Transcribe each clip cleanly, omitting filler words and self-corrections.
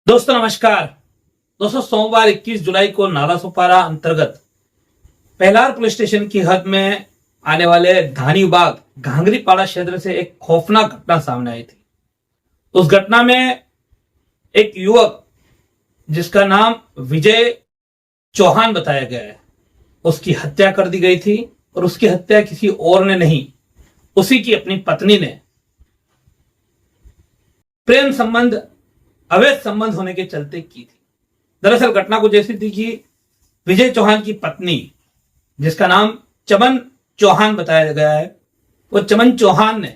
दोस्तों नमस्कार। दोस्तों सोमवार 21 जुलाई को नालासोपारा अंतर्गत पहलार पुलिस स्टेशन की हद में आने वाले धानीबाग घांगरीपाड़ा क्षेत्र से एक खौफनाक घटना सामने आई थी। उस घटना में एक युवक जिसका नाम विजय चौहान बताया गया है, उसकी हत्या कर दी गई थी और उसकी हत्या किसी और ने नहीं, उसी की अपनी पत्नी ने प्रेम संबंध अवैध संबंध होने के चलते की थी। दरअसल घटना कुछ ऐसी थी कि विजय चौहान की पत्नी, जिसका नाम चमन चौहान बताया गया है, वो चमन चौहान ने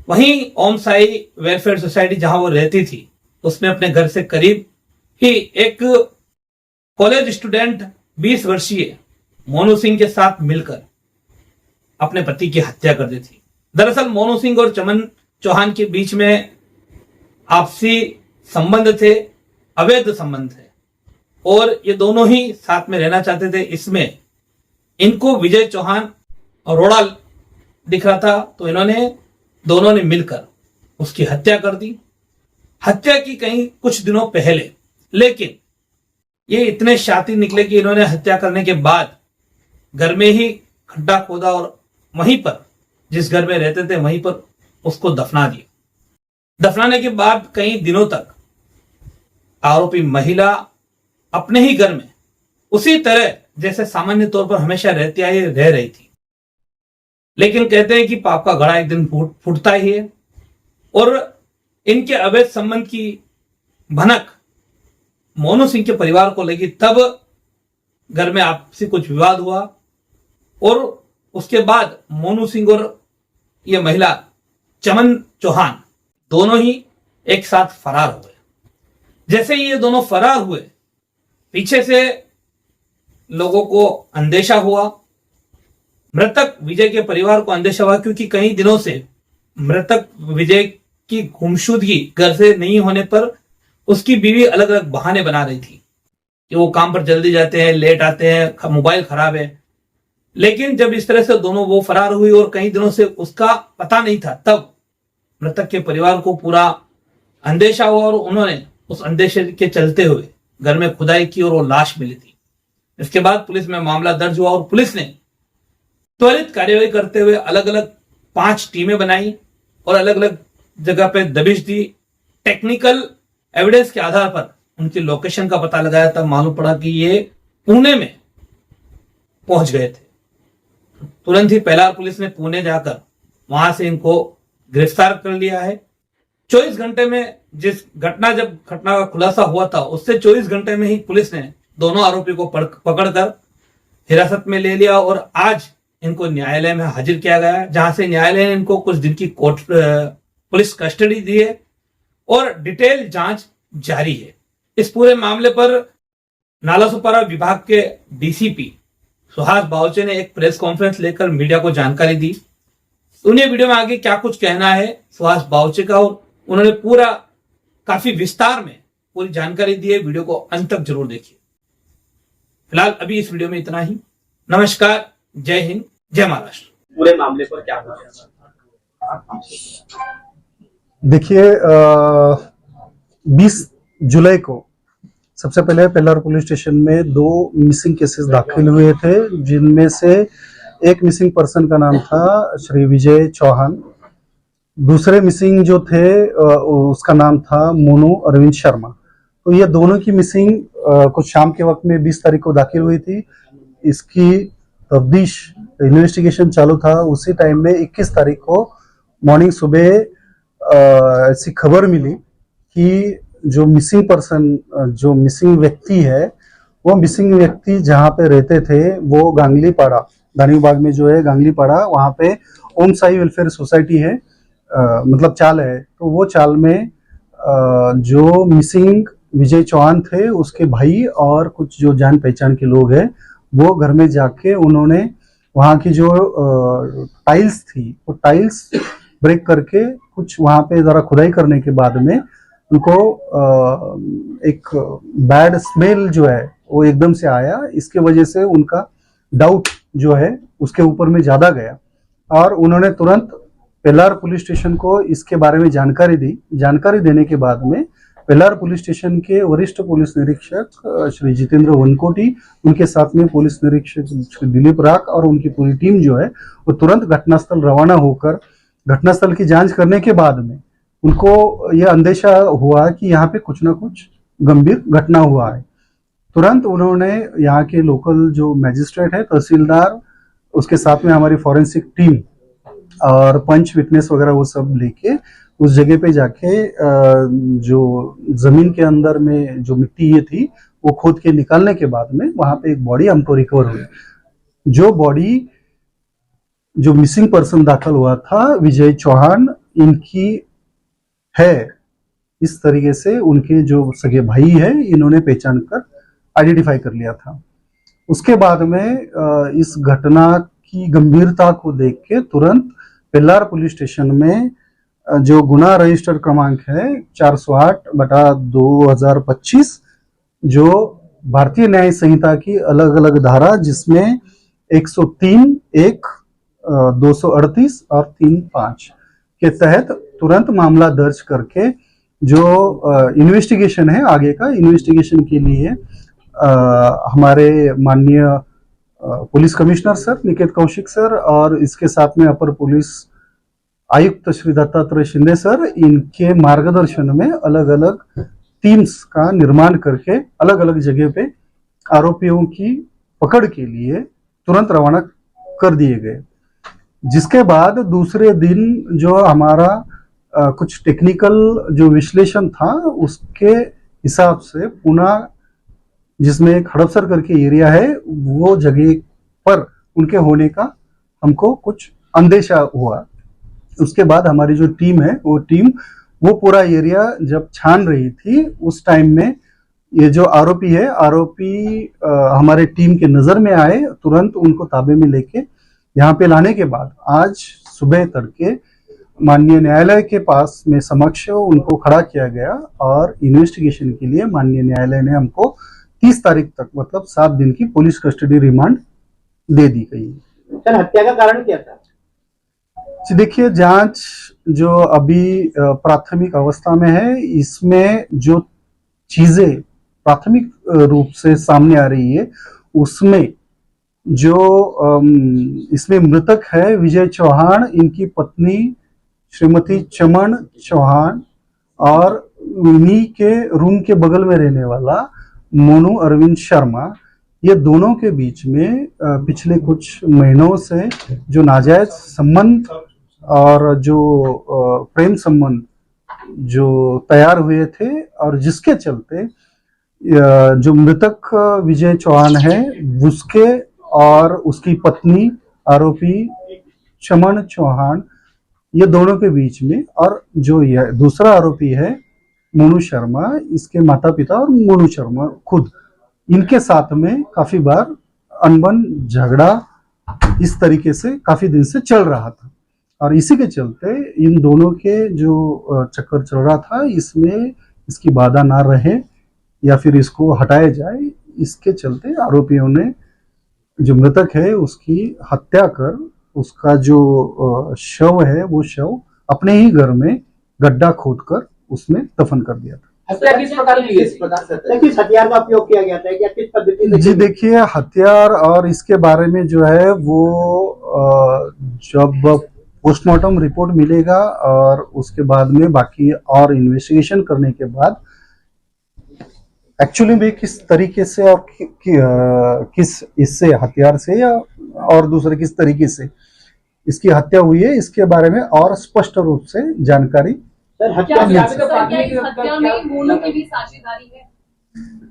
वहीं ओम साई वेलफेयर सोसाइटी जहां वो रहती थी उसमें अपने घर से करीब ही एक कॉलेज स्टूडेंट 20 वर्षीय मोनू सिंह के साथ मिलकर अपने पति की हत्या कर दी थी। दरअसल मोनू सिंह और चमन चौहान के बीच में आपसी संबंध थे, अवैध संबंध थे और ये दोनों ही साथ में रहना चाहते थे। इसमें इनको विजय चौहान रोड़ा दिख रहा था तो इन्होंने दोनों ने मिलकर उसकी हत्या कर दी। हत्या की कहीं कुछ दिनों पहले, लेकिन ये इतने शातिर निकले कि इन्होंने हत्या करने के बाद घर में ही खड्डा खोदा और वहीं पर, जिस घर में रहते थे वहीं पर उसको दफना दिया। दफनाने के बाद कई दिनों तक आरोपी महिला अपने ही घर में उसी तरह जैसे सामान्य तौर पर हमेशा रहती आई रह रही थी। लेकिन कहते हैं कि पाप का घड़ा एक दिन फूटता ही है और इनके अवैध संबंध की भनक मोनू सिंह के परिवार को लगी। तब घर में आपसी कुछ विवाद हुआ और उसके बाद मोनू सिंह और यह महिला चमन चौहान दोनों ही एक साथ फरार हो गए। जैसे ही ये दोनों फरार हुए, पीछे से लोगों को अंदेशा हुआ, मृतक विजय के परिवार को अंदेशा हुआ, क्योंकि कई दिनों से मृतक विजय की गुमशुदगी घर से नहीं होने पर उसकी बीवी अलग अलग बहाने बना रही थी कि वो काम पर जल्दी जाते हैं, लेट आते हैं, मोबाइल खराब है। लेकिन जब इस तरह से दोनों वो फरार हुई और कई दिनों से उसका पता नहीं था, तब मृतक के परिवार को पूरा अंदेशा हुआ और उन्होंने उस अंदेशे के चलते हुए घर में खुदाई की और वो लाश मिली थी। इसके बाद पुलिस में मामला दर्ज हुआ और पुलिस ने त्वरित कार्यवाही करते हुए अलग अलग 5 टीमें बनाई और अलग अलग जगह पे दबिश दी। टेक्निकल एविडेंस के आधार पर उनकी लोकेशन का पता लगाया, तब मालूम पड़ा कि ये पुणे में पहुंच गए थे। तुरंत ही पहलार पुलिस ने पुणे जाकर वहां से इनको गिरफ्तार कर लिया है। 24 घंटे में, जब घटना का खुलासा हुआ था उससे 24 घंटे में ही पुलिस ने दोनों आरोपी को पकड़कर हिरासत में ले लिया और आज इनको न्यायालय में हाजिर किया गया, जहां से न्यायालय ने इनको कुछ दिन की पुलिस कस्टडी दी है और डिटेल जांच जारी है। इस पूरे मामले पर नालासोपारा विभाग के डीसीपी सुहास बावचे ने एक प्रेस कॉन्फ्रेंस लेकर मीडिया को जानकारी दी। उन्हें वीडियो में आगे क्या कुछ कहना है सुहास बावचे का, और उन्होंने पूरा काफी विस्तार में पूरी जानकारी दी है। वीडियो को अंत तक जरूर देखिए। फिलहाल अभी इस वीडियो में इतना ही। नमस्कार, जय हिंद, जय महाराष्ट्र। पूरे मामले पर क्या कुछ? देखिए, 20 जुलाई को सबसे पहले पहलार पुलिस स्टेशन में 2 मिसिंग केसेस दाखिल हुए थे, जिनमें से एक मिसिंग पर्सन का नाम था श्री विजय चौहान। दूसरे मिसिंग जो थे उसका नाम था मोनू अरविंद शर्मा। तो ये दोनों की मिसिंग कुछ शाम के वक्त में 20 तारीख को दाखिल हुई थी। इसकी तफ्तीश इन्वेस्टिगेशन चालू था। उसी टाइम में 21 तारीख को मॉर्निंग सुबह ऐसी खबर मिली कि जो मिसिंग पर्सन, जो मिसिंग व्यक्ति है, वो मिसिंग व्यक्ति जहाँ पे रहते थे वो गांगलीपाड़ा, धानीबाग में जो है गांगलीपाड़ा, वहाँ पे ओम साई वेलफेयर सोसाइटी है, मतलब चाल है। तो वो चाल में जो मिसिंग विजय चौहान थे उसके भाई और कुछ जो जान पहचान के लोग हैं, वो घर में जाके उन्होंने वहाँ की जो टाइल्स थी वो टाइल्स ब्रेक करके कुछ वहाँ पे ज़रा खुदाई करने के बाद में उनको एक बैड स्मेल जो है वो एकदम से आया। इसके वजह से उनका डाउट जो है उसके ऊपर में ज़्यादा गया और उन्होंने तुरंत पहलार पुलिस स्टेशन को इसके बारे में जानकारी दी। जानकारी देने के बाद में पेल्लार पुलिस स्टेशन के वरिष्ठ पुलिस निरीक्षक श्री जितेंद्र वनकोटी, उनके साथ में पुलिस निरीक्षक श्री दिलीप राख और उनकी पूरी टीम जो है वो तुरंत घटनास्थल रवाना होकर घटनास्थल की जांच करने के बाद में उनको यह अंदेशा हुआ कि यहाँ पे कुछ ना कुछ गंभीर घटना हुआ है। तुरंत उन्होंने यहाँ के लोकल जो मैजिस्ट्रेट है, तहसीलदार, उसके साथ में हमारी फॉरेंसिक टीम और पंच विटनेस वगैरह वो सब लेके उस जगह पे जाके जो जमीन के अंदर में जो मिट्टी ये थी वो खोद के निकालने के बाद में वहां पे एक बॉडी हमको रिकवर हुई। जो बॉडी जो मिसिंग पर्सन दाखिल हुआ था विजय चौहान, इनकी है, इस तरीके से उनके जो सगे भाई है इन्होंने पहचान कर आइडेंटिफाई कर लिया था। उसके बाद में इस घटना की गंभीरता को देख के तुरंत पेल्लार पुलिस स्टेशन में जो गुना रजिस्टर क्रमांक है 408/2025 जो भारतीय न्याय संहिता की अलग अलग धारा जिसमें 103, 1, 238 और 3(5) के तहत तुरंत मामला दर्ज करके जो इन्वेस्टिगेशन है, आगे का इन्वेस्टिगेशन के लिए हमारे माननीय police commissioner sir Niket Kaushik sir और इसके साथ में अपर पुलिस आयुक्त श्री दत्तात्रेय शिंदे सर, इनके मार्गदर्शन में अलग अलग टीम्स का निर्माण करके अलग अलग जगह पे आरोपियों की पकड़ के लिए तुरंत रवाना कर दिए गए। जिसके बाद दूसरे दिन जो हमारा कुछ टेक्निकल जो विश्लेषण था उसके हिसाब से पुनः जिसमें एक हड़पसर करके एरिया है वो जगह पर उनके होने का हमको कुछ अंदेशा हुआ। उसके बाद हमारी जो टीम है वो पूरा एरिया जब छान रही थी उस टाइम में ये जो आरोपी है हमारे टीम के नजर में आए। तुरंत उनको ताबे में लेके यहाँ पे लाने के बाद आज सुबह तड़के माननीय न्यायालय के पास में समक्ष उनको खड़ा किया गया और इन्वेस्टिगेशन के लिए माननीय न्यायालय ने हमको 30 तारीख तक मतलब 7 दिन की पुलिस कस्टडी रिमांड दे दी गई। सर, हत्या का कारण क्या था? देखिए, जांच जो अभी प्राथमिक अवस्था में है, इसमें जो चीजें प्राथमिक रूप से सामने आ रही है उसमें जो इसमें मृतक है विजय चौहान, इनकी पत्नी श्रीमती चमन चौहान और इन्हीं के रूम के बगल में रहने वाला मोनू अरविंद शर्मा, ये दोनों के बीच में पिछले कुछ महीनों से जो नाजायज संबंध और जो प्रेम संबंध जो तैयार हुए थे और जिसके चलते जो मृतक विजय चौहान है उसके और उसकी पत्नी आरोपी चमन चौहान, ये दोनों के बीच में और जो यह दूसरा आरोपी है मोनू शर्मा, इसके माता पिता और मोनू शर्मा खुद, इनके साथ में काफी बार अनबन झगड़ा इस तरीके से काफी दिन से चल रहा था और इसी के चलते इन दोनों के जो चक्कर चल रहा था इसमें इसकी बाधा ना रहे या फिर इसको हटाया जाए, इसके चलते आरोपियों ने जो मृतक है उसकी हत्या कर उसका जो शव है वो शव अपने ही घर में गड्ढा खोदकर उसमें दफन कर दिया था। हत्या किस प्रकार की है? किस हथियार का उपयोग किया गया था या किस पद्धति से? जी देखिए, हथियार और इसके बारे में जो है वो जब पोस्टमार्टम रिपोर्ट मिलेगा और उसके बाद में बाकी और इन्वेस्टिगेशन करने के बाद एक्चुअली में किस तरीके से और किस इससे हथियार से या और दूसरे किस तरीके से इसकी हत्या हुई है इसके बारे में और स्पष्ट रूप से जानकारी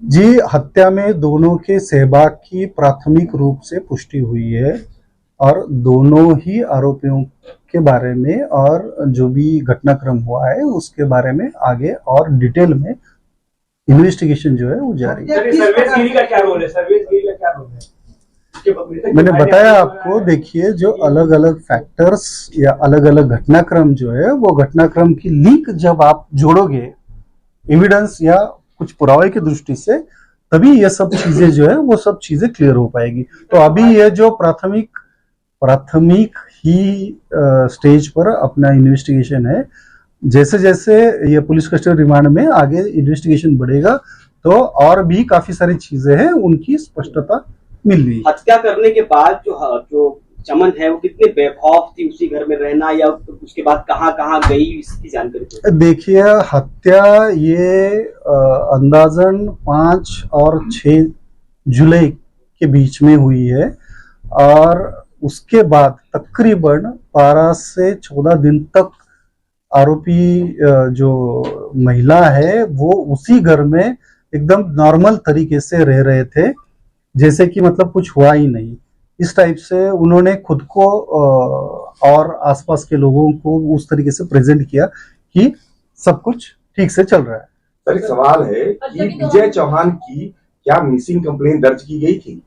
जी, हत्या में दोनों के सहभाग की प्राथमिक रूप से पुष्टि हुई है और दोनों ही आरोपियों के बारे में और जो भी घटनाक्रम हुआ है उसके बारे में आगे और डिटेल में इन्वेस्टिगेशन जो है वो जारी है। सर्विसगिरी का क्या रोल है? सर्विसगिरी का क्या रोल है? मैंने बताया आपको, देखिए जो अलग अलग फैक्टर्स या अलग अलग घटनाक्रम जो है वो घटनाक्रम की लिंक जब आप जोड़ोगे एविडेंस या कुछ पुरावे की दृष्टि से तभी ये सब चीजें जो है वो सब चीजें क्लियर हो पाएगी। तो अभी ये जो प्राथमिक ही स्टेज पर अपना इन्वेस्टिगेशन है जैसे जैसे ये पुलिस कस्टडी रिमांड में आगे इन्वेस्टिगेशन बढ़ेगा तो और भी काफी सारी चीजें हैं उनकी स्पष्टता मिल रही है। हत्या करने के बाद जो चमन है वो कितने बेखौफ थी उसी घर में रहना, या उसके बाद कहाँ कहाँ गई, इसकी जानकारी दो। देखिए, हत्या ये अंदाजन 5 और 6 जुलाई के बीच में हुई है और उसके बाद तकरीबन 12 से 14 दिन तक आरोपी जो महिला है वो उसी घर में एकदम नॉर्मल तरीके से रह रहे थे, जैसे कि मतलब कुछ हुआ ही नहीं। इस टाइप से उन्होंने खुद को और आसपास के लोगों को उस तरीके से प्रेजेंट किया कि सब कुछ ठीक से चल रहा है। सर, एक सवाल है कि विजय चौहान की क्या मिसिंग कंप्लेन दर्ज की गई थी?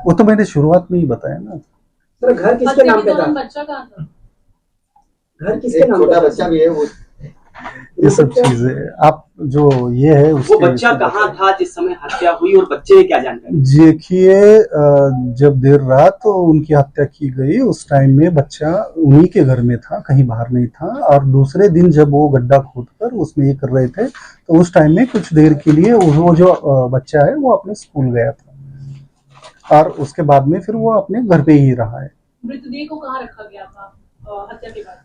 वो तो मैंने शुरुआत में ही बताया ना। सर, घर किसके नाम पे था? बच्चा कहाँ था? घर किसके नाम पे? छोटा बच्चा भी है वो। ये सब चीजें आप जो ये है वो बच्चा कहाँ था जिस समय हत्या हुई और बच्चे ने क्या जानकारी? देखिए, जब देर रात तो उनकी हत्या की गई उस टाइम में बच्चा उन्हीं के घर में था, कहीं बाहर नहीं था। और दूसरे दिन जब वो गड्ढा खोदकर उसमें ये कर रहे थे तो उस टाइम में कुछ देर के लिए वो जो बच्चा है वो अपने स्कूल गया था और उसके बाद में फिर वो अपने घर पे ही रहा है। मृतदेह को कहाँ रखा गया था हत्या के बाद?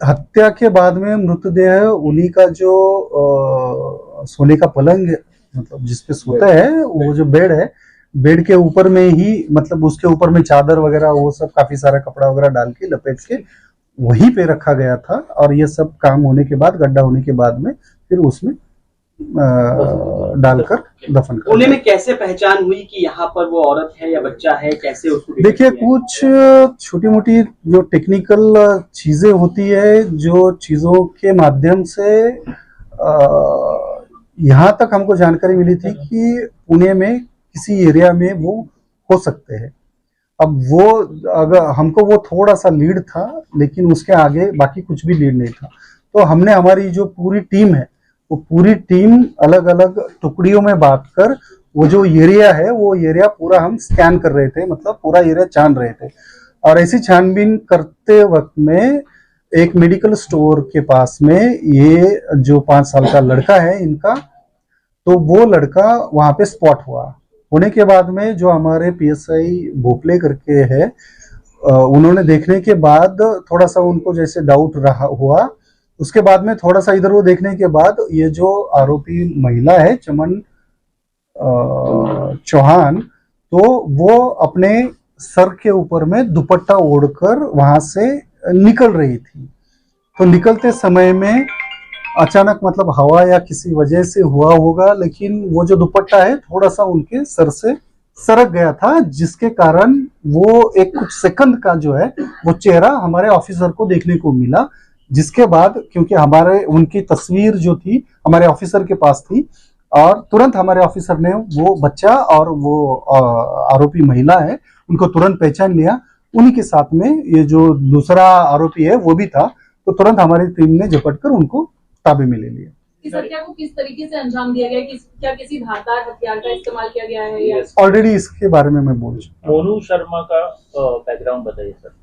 हत्या के बाद में मृतदेह उन्हीं का जो सोने का पलंग है, मतलब जिसपे सोता है, वो जो बेड है, बेड के ऊपर में ही, मतलब उसके ऊपर में चादर वगैरह वो सब काफी सारा कपड़ा वगैरह डाल के लपेट के वहीं पे रखा गया था। और ये सब काम होने के बाद, गड्ढा होने के बाद में फिर उसमें डालकर दफन कर। पुणे में कैसे पहचान हुई कि यहाँ पर वो औरत है या बच्चा है, कैसे उसको? देखिए, कुछ छोटी मोटी जो टेक्निकल चीजें होती है, जो चीजों के माध्यम से यहाँ तक हमको जानकारी मिली थी कि पुणे में किसी एरिया में वो हो सकते हैं। अब वो अगर हमको वो थोड़ा सा लीड था, लेकिन उसके आगे बाकी कुछ भी लीड नहीं था। तो हमने हमारी जो पूरी टीम है वो पूरी टीम अलग अलग टुकड़ियों में बांटकर वो जो एरिया है वो एरिया पूरा हम स्कैन कर रहे थे, मतलब पूरा एरिया छान रहे थे। और ऐसी छानबीन करते वक्त में एक मेडिकल स्टोर के पास में ये जो 5 साल का लड़का है इनका, तो वो लड़का वहां पे स्पॉट हुआ। होने के बाद में जो हमारे PSI भोपले करके है, उन्होंने देखने के बाद थोड़ा सा उनको जैसे डाउट रहा हुआ। उसके बाद में थोड़ा सा इधर वो देखने के बाद ये जो आरोपी महिला है चमन चौहान, तो वो अपने सर के ऊपर में दुपट्टा ओढ़कर वहां से निकल रही थी। तो निकलते समय में अचानक, मतलब हवा या किसी वजह से हुआ होगा, लेकिन वो जो दुपट्टा है थोड़ा सा उनके सर से सरक गया था, जिसके कारण वो एक कुछ सेकंड का जो है वो चेहरा हमारे ऑफिसर को देखने को मिला। जिसके बाद, क्योंकि हमारे उनकी तस्वीर जो थी हमारे ऑफिसर के पास थी, और तुरंत हमारे ऑफिसर ने वो बच्चा और वो आरोपी महिला है उनको तुरंत पहचान लिया। उन्हीं के साथ में ये जो दूसरा आरोपी है वो भी था, तो तुरंत हमारी टीम ने झपट कर उनको ताबे में ले लिया। इस हत्या को किस तरीके से अंजाम दिया गया? क्या किसी धारदार हथियार का इस्तेमाल किया गया है या? ऑलरेडी इसके बारे में मैं बोल चुका हूं। मोनू शर्मा का बैकग्राउंड बताइए सर।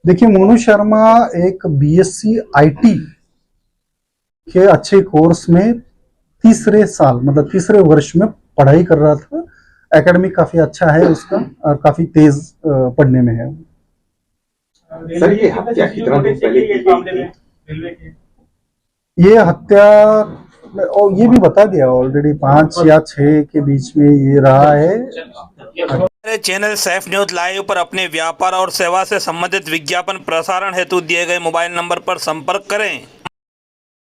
देखिए, मोनू शर्मा एक BSc IT के अच्छे कोर्स में तीसरे साल, मतलब तीसरे वर्ष में पढ़ाई कर रहा था। एकेडमिक काफी अच्छा है उसका और काफी तेज पढ़ने में है। सर, ये हत्या कितना दिन पहले की गई थी? ये हत्या, और ये भी बता दिया ऑलरेडी, 5 या 6 के बीच में ये रहा है। हमारे चैनल सैफ न्यूज लाइव पर अपने व्यापार और सेवा से संबंधित विज्ञापन प्रसारण हेतु दिए गए मोबाइल नंबर पर संपर्क करें।